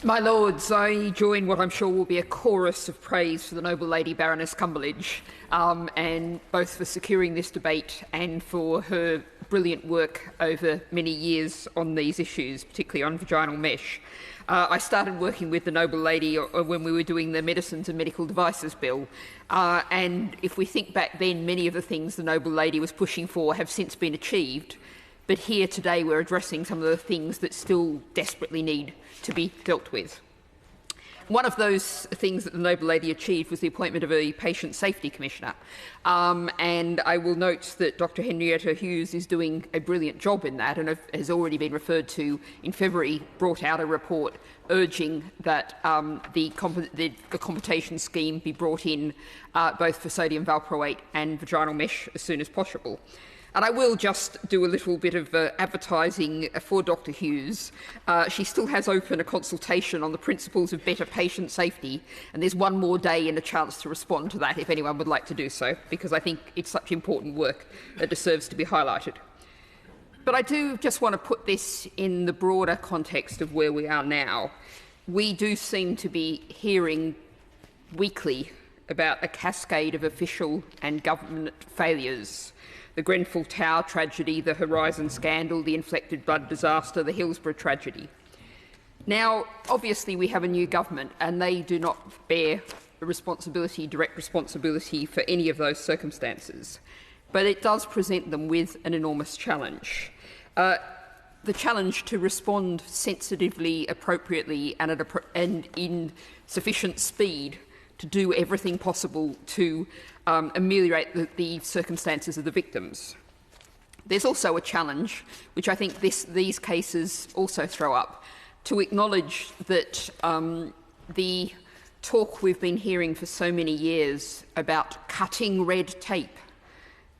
My Lords, I join what I'm sure will be a chorus of praise for the Noble Lady Baroness Cumberledge, and both for securing this debate and for her brilliant work over many years on these issues, particularly on vaginal mesh. I started working with the Noble Lady when we were doing the Medicines and Medical Devices Bill, and if we think back then, many of the things the Noble Lady was pushing for have since been achieved. But here today we're addressing some of the things that still desperately need to be dealt with. One of those things that the Noble Lady achieved was the appointment of a Patient Safety Commissioner. And I will note that Dr. Henrietta Hughes is doing a brilliant job in that, and has already been referred to in February, brought out a report urging that the compensation scheme be brought in both for sodium valproate and vaginal mesh as soon as possible. And I will just do a little bit of advertising for Dr. Hughes. She still has open a consultation on the principles of better patient safety, and there's one more day and a chance to respond to that if anyone would like to do so, because I think it's such important work that deserves to be highlighted. But I do just want to put this in the broader context of where we are now. We do seem to be hearing weekly about a cascade of official and government failures. The Grenfell Tower tragedy, the Horizon scandal, the inflected blood disaster, the Hillsborough tragedy. Now, obviously we have a new government and they do not bear direct responsibility for any of those circumstances, but it does present them with an enormous challenge. The challenge to respond sensitively, appropriately and in sufficient speed to do everything possible to ameliorate the circumstances of the victims. There's also a challenge, which I think these cases also throw up, to acknowledge that the talk we've been hearing for so many years about cutting red tape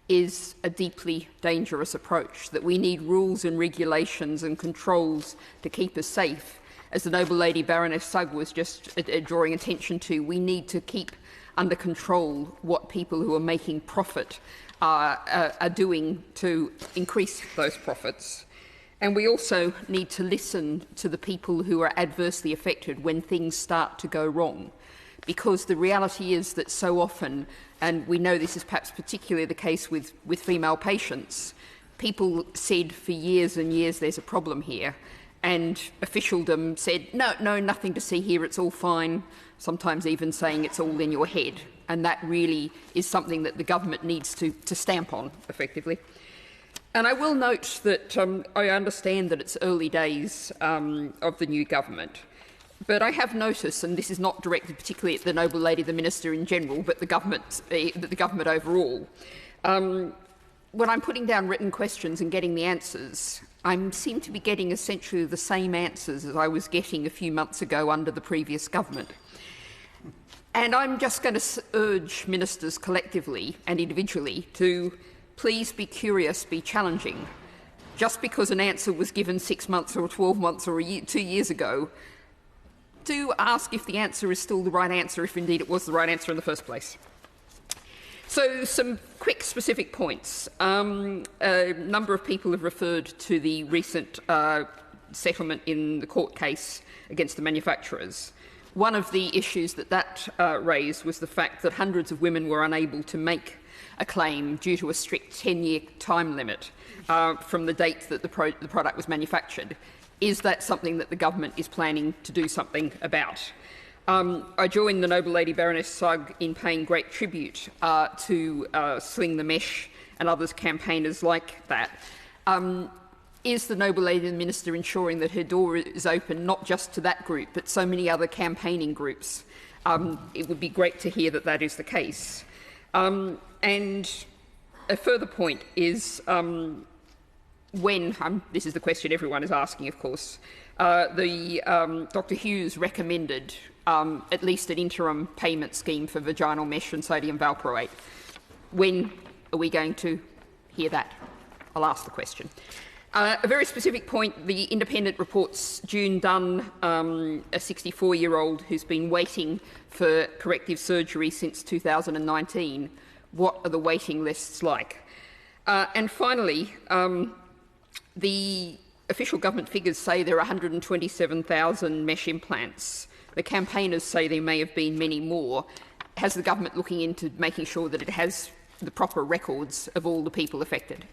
is a deeply dangerous approach, that we need rules and regulations and controls to keep us safe. As the Noble Lady Baroness Sugg was just drawing attention to, we need to keep under control what people who are making profit are doing to increase those profits. And we also need to listen to the people who are adversely affected when things start to go wrong. Because the reality is that so often, and we know this is perhaps particularly the case with female patients, people said for years and years there's a problem here, and officialdom said, no, nothing to see here, it's all fine, sometimes even saying it's all in your head. And that really is something that the government needs to stamp on, effectively. And I will note that I understand that it's early days of the new government, but I have noticed, and this is not directed particularly at the Noble Lady, the Minister in general, but the government overall, when I'm putting down written questions and getting the answers, I seem to be getting essentially the same answers as I was getting a few months ago under the previous government. And I'm just going to urge ministers collectively and individually to please be curious, be challenging. Just because an answer was given 6 months or 12 months or 2 years ago, do ask if the answer is still the right answer, if indeed it was the right answer in the first place. So some quick specific points. A number of people have referred to the recent settlement in the court case against the manufacturers. One of the issues that raised was the fact that hundreds of women were unable to make a claim due to a strict 10-year time limit from the date that the product was manufactured. Is that something that the government is planning to do something about? I join the Noble Lady Baroness Sugg in paying great tribute to Sling the Mesh and others campaigners like that. Is the Noble Lady and the Minister ensuring that her door is open not just to that group, but so many other campaigning groups? It would be great to hear that that is the case. And a further point is when, this is the question everyone is asking, of course, Dr. Hughes recommended at least an interim payment scheme for vaginal mesh and sodium valproate. When are we going to hear that? I'll ask the question. A very specific point, the Independent reports June Dunn, a 64-year-old who's been waiting for corrective surgery since 2019. What are the waiting lists like? And finally, the official government figures say there are 127,000 mesh implants. The campaigners say there may have been many more. Has the government looking into making sure that it has the proper records of all the people affected?